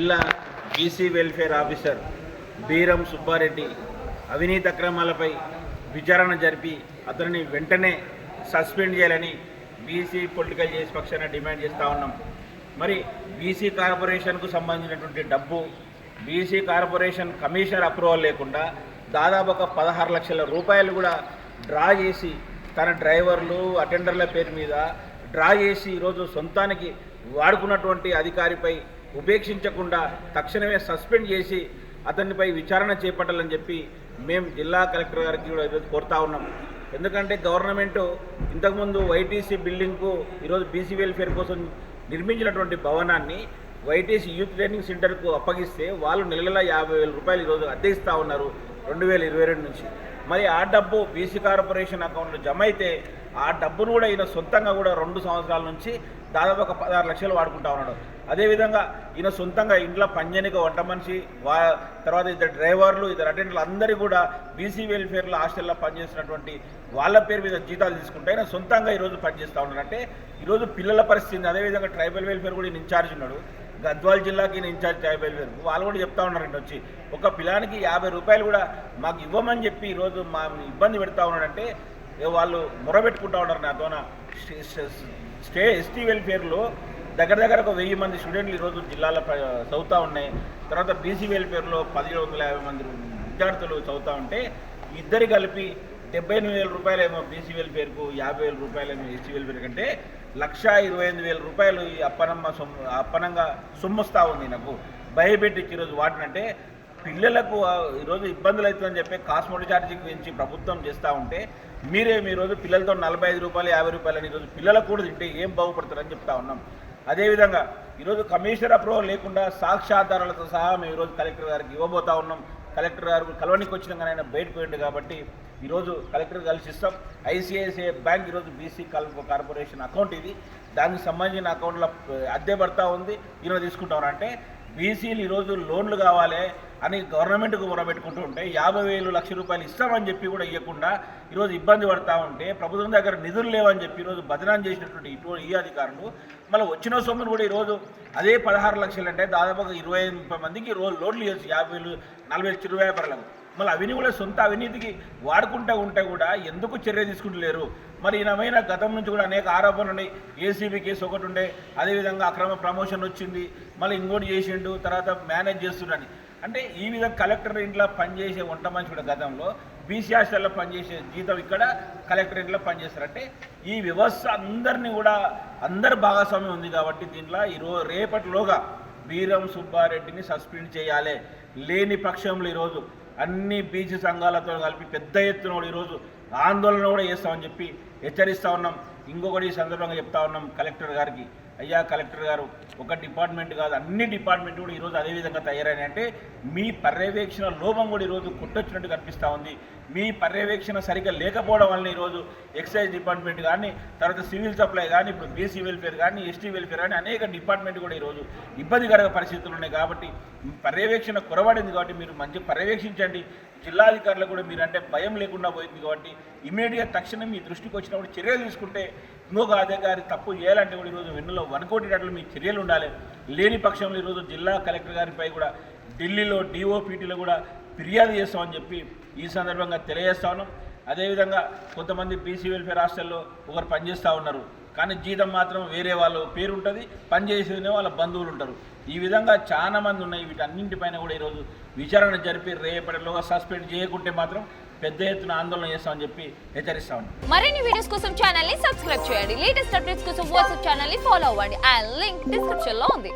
జిల్లా BC welfare officer Beeram Subbareddy అవినీతి అక్రమాలపై విచారణ జరిపి అతనిని వెంటనే సస్పెండ్ చేయాలని బీసీ పొలిటికల్ చేసి పక్షాన డిమాండ్ చేస్తూ ఉన్నాం. మరి బీసీ కార్పొరేషన్కు సంబంధించినటువంటి డబ్బు బీసీ కార్పొరేషన్ కమిషనర్ అప్రూవల్ లేకుండా దాదాపు ఒక 16 లక్షల రూపాయలు కూడా డ్రా చేసి తన డ్రైవర్లు అటెండర్ల పేరు మీద డ్రా చేసి ఈరోజు సొంతానికి వాడుకున్నటువంటి అధికారిపై ఉపేక్షించకుండా తక్షణమే సస్పెండ్ చేసి అతనిపై విచారణ చేపట్టాలని చెప్పి మేము జిల్లా కలెక్టర్ గారికి కూడా ఈరోజు కోరుతా ఉన్నాం. ఎందుకంటే గవర్నమెంటు ఇంతకుముందు వైటీసీ బిల్డింగ్కు ఈరోజు బీసీ వెల్ఫేర్ కోసం నిర్మించినటువంటి భవనాన్ని వైటీసీ యూత్ ట్రైనింగ్ సెంటర్కు అప్పగిస్తే వాళ్ళు నెల 50,000 రూపాయలు ఈరోజు అద్దె ఇస్తూ ఉన్నారు 2022 నుంచి. మరి ఆ డబ్బు బీసీ కార్పొరేషన్ అకౌంట్లో జమ అయితే ఆ డబ్బును కూడా ఈయన సొంతంగా కూడా 2 సంవత్సరాల నుంచి దాదాపు ఒక 16 లక్షలు వాడుకుంటా ఉన్నాడు. అదేవిధంగా ఈయన సొంతంగా ఇంట్లో పనిచేయనికి వంట మనిషి తర్వాత ఇద్దరు డ్రైవర్లు ఇద్దరు అటెండర్లు అందరూ కూడా బీసీ వెల్ఫేర్లో హాస్టల్లో పనిచేస్తున్నటువంటి వాళ్ళ పేరు మీద జీతాలు తీసుకుంటే ఆయన సొంతంగా ఈరోజు పనిచేస్తూ ఉన్నాడు. అంటే ఈరోజు పిల్లల పరిస్థితి. అదేవిధంగా ట్రైబల్ వెల్ఫేర్ కూడా ఈయన ఇన్ఛార్జ్ ఉన్నాడు. గద్వాల్ జిల్లాకి ఈయన ఇన్ఛార్జ్ ట్రైబల్ వెల్ఫేర్ వాళ్ళు కూడా చెప్తా ఉన్నారండి వచ్చి ఒక పిల్లానికి 50 రూపాయలు కూడా మాకు ఇవ్వమని చెప్పి ఈరోజు మా ఇబ్బంది పెడతా ఉన్నాడంటే వాళ్ళు మొరబెట్టుకుంటా ఉన్నారు. నాతోన ఎస్టీ వెల్ఫేర్లో దగ్గర ఒక 1000 మంది స్టూడెంట్లు ఈరోజు జిల్లాలో చదువుతూ ఉన్నాయి. తర్వాత బీసీ వెల్ఫేర్లో 1750 మంది విద్యార్థులు చదువుతూ ఉంటే ఇద్దరు కలిపి 78,000 రూపాయలేమో బీసీ వెల్ఫేర్కు 50,000 రూపాయలేమో ఎస్టీ వెల్ఫేర్ కంటే 1,28,000 రూపాయలు ఈ అప్పనంగా సొమ్మొస్తూ ఉంది. నాకు భయపెట్టించి ఈరోజు వాటినంటే పిల్లలకు ఈరోజు ఇబ్బందులు అవుతుందని చెప్పి కాస్మోటిక్ ఛార్జింగ్ గురించి ప్రభుత్వం చేస్తూ ఉంటే ఈరోజు పిల్లలతో 45 రూపాయలు 50 రూపాయలని ఈరోజు పిల్లలకు కూడా తింటే ఏం బాగుపడతారని చెప్తా ఉన్నాం. అదేవిధంగా ఈరోజు కమిషనర్ అప్రూవల్ లేకుండా సాక్ష్యాధారాలతో సహా మేము ఈరోజు కలెక్టర్ గారికి ఇవ్వబోతా ఉన్నాం. కలెక్టర్ గారు కలవనికి వచ్చినాక ఆయన బయటకు పోయింది కాబట్టి ఈరోజు కలెక్టర్ కలిసి ఇస్తాం. ఐసిఐసిఐ బ్యాంక్ ఈరోజు బీసీ కార్పొరేషన్ అకౌంట్ ఇది. దానికి సంబంధించిన అకౌంట్లో అద్దె పడతా ఉంది. ఈరోజు తీసుకుంటాం అంటే బీసీలు ఈరోజు లోన్లు కావాలి అని గవర్నమెంట్కు మొరబెట్టుకుంటూ ఉంటే 50,000 లక్ష రూపాయలు ఇస్తామని చెప్పి కూడా ఇవ్వకుండా ఈరోజు ఇబ్బంది పడతా ఉంటే ప్రభుత్వం దగ్గర నిధులు లేవని చెప్పి ఈరోజు బదనాం చేసినటువంటి ఈ అధికారులు మళ్ళీ వచ్చిన సొమ్మును కూడా ఈరోజు అదే 16 లక్షలు అంటే దాదాపుగా 25 మందికి రోజు లోన్లు ఇవ్వచ్చు 50,000 40,000 చిరు వ్యాపారాలకు. మళ్ళీ అవిని కూడా సొంత అవినీతికి వాడుకుంటూ ఉంటే కూడా ఎందుకు చర్య తీసుకుంటలేరు? మరి ఈయనమైన గతం నుంచి కూడా అనేక ఆరోపణలు ఉన్నాయి. ఏసీబీ కేసు ఒకటి ఉండే, అదేవిధంగా అక్రమ ప్రమోషన్ వచ్చింది, మళ్ళీ ఇంకోటి చేసిండు, తర్వాత మేనేజ్ చేస్తుండని. అంటే ఈ విధంగా కలెక్టర్ ఇంట్లో పనిచేసే వంట మనిషి కూడా గతంలో బీసీ హాస్టల్లో పనిచేసే జీతం ఇక్కడ కలెక్టర్ ఇంట్లో పనిచేస్తారు. అంటే ఈ వ్యవస్థ అందరినీ కూడా అందరి భాగస్వామ్యం ఉంది కాబట్టి దీంట్లో రేపటిలోగా బీరం సుబ్బారెడ్డిని సస్పెండ్ చేయాలి. లేని పక్షంలో ఈరోజు అన్ని బీసీ సంఘాలతో కలిపి పెద్ద ఎత్తున కూడా ఈరోజు ఆందోళన కూడా చేస్తామని చెప్పి హెచ్చరిస్తూ ఉన్నాం. ఇంకొకటి ఈ సందర్భంగా చెప్తా ఉన్నాం కలెక్టర్ గారికి, అయ్యా కలెక్టర్ గారు ఒక డిపార్ట్మెంట్ కాదు అన్ని డిపార్ట్మెంట్ కూడా ఈరోజు అదేవిధంగా తయారైనాయి. అంటే మీ పర్యవేక్షణ లోపం కూడా ఈరోజు కొట్టొచ్చినట్టు కనిపిస్తూ ఉంది. మీ పర్యవేక్షణ సరిగ్గా లేకపోవడం వల్ల ఈరోజు ఎక్సైజ్ డిపార్ట్మెంట్ కానీ, తర్వాత సివిల్ సప్లై కానీ, ఇప్పుడు బీసీ వెల్ఫేర్ కానీ, ఎస్టీ వెల్ఫేర్ కానీ అనేక డిపార్ట్మెంట్ కూడా ఈరోజు ఇబ్బందికర పరిస్థితులు ఉన్నాయి. కాబట్టి పర్యవేక్షణ కొరబడింది కాబట్టి మీరు మంచి పర్యవేక్షించండి. జిల్లాధికారులు కూడా మీరంటే భయం లేకుండా పోయింది కాబట్టి ఇమీడియట్ తక్షణం మీ దృష్టికి వచ్చినప్పుడు చర్యలు తీసుకుంటే ఇంకొక అధికారి తప్పు చేయాలంటే కూడా ఈరోజు వెన్నులో వనకొట్టేటట్లు మీ చర్యలు ఉండాలి. లేని పక్షంలో ఈరోజు జిల్లా కలెక్టర్ గారిపై కూడా ఢిల్లీలో డిఓపీటీలో కూడా ఫిర్యాదు చేస్తామని చెప్పి ఈ సందర్భంగా తెలియజేస్తా ఉన్నాం. అదేవిధంగా కొంతమంది బీసీ వెల్ఫేర్ హాస్టల్లో ఒకరు పనిచేస్తూ ఉన్నారు కానీ జీతం మాత్రం వేరే వాళ్ళ పేరు ఉంటుంది, పనిచేసేనే వాళ్ళ బంధువులు ఉంటారు. ఈ విధంగా చాలా మంది ఉన్నాయి. వీటన్నింటిపైన కూడా ఈరోజు విచారణ జరిపి రేపటిలోగా సస్పెండ్ చేయకుంటే మాత్రం పెద్ద ఎత్తున ఆందోళన చేస్తామని చెప్పి హెచ్చరిస్తా ఉన్నాం. మరిన్ని వీడియోస్ కోసం ఛానల్ ని సబ్స్క్రైబ్ చేయండి. లేటెస్ట్ అప్డేట్స్ కోసం వాట్సాప్ ఛానల్ ని ఫాలో అవ్వండి. ఆ లింక్ డిస్క్రిప్షన్ లో ఉంది.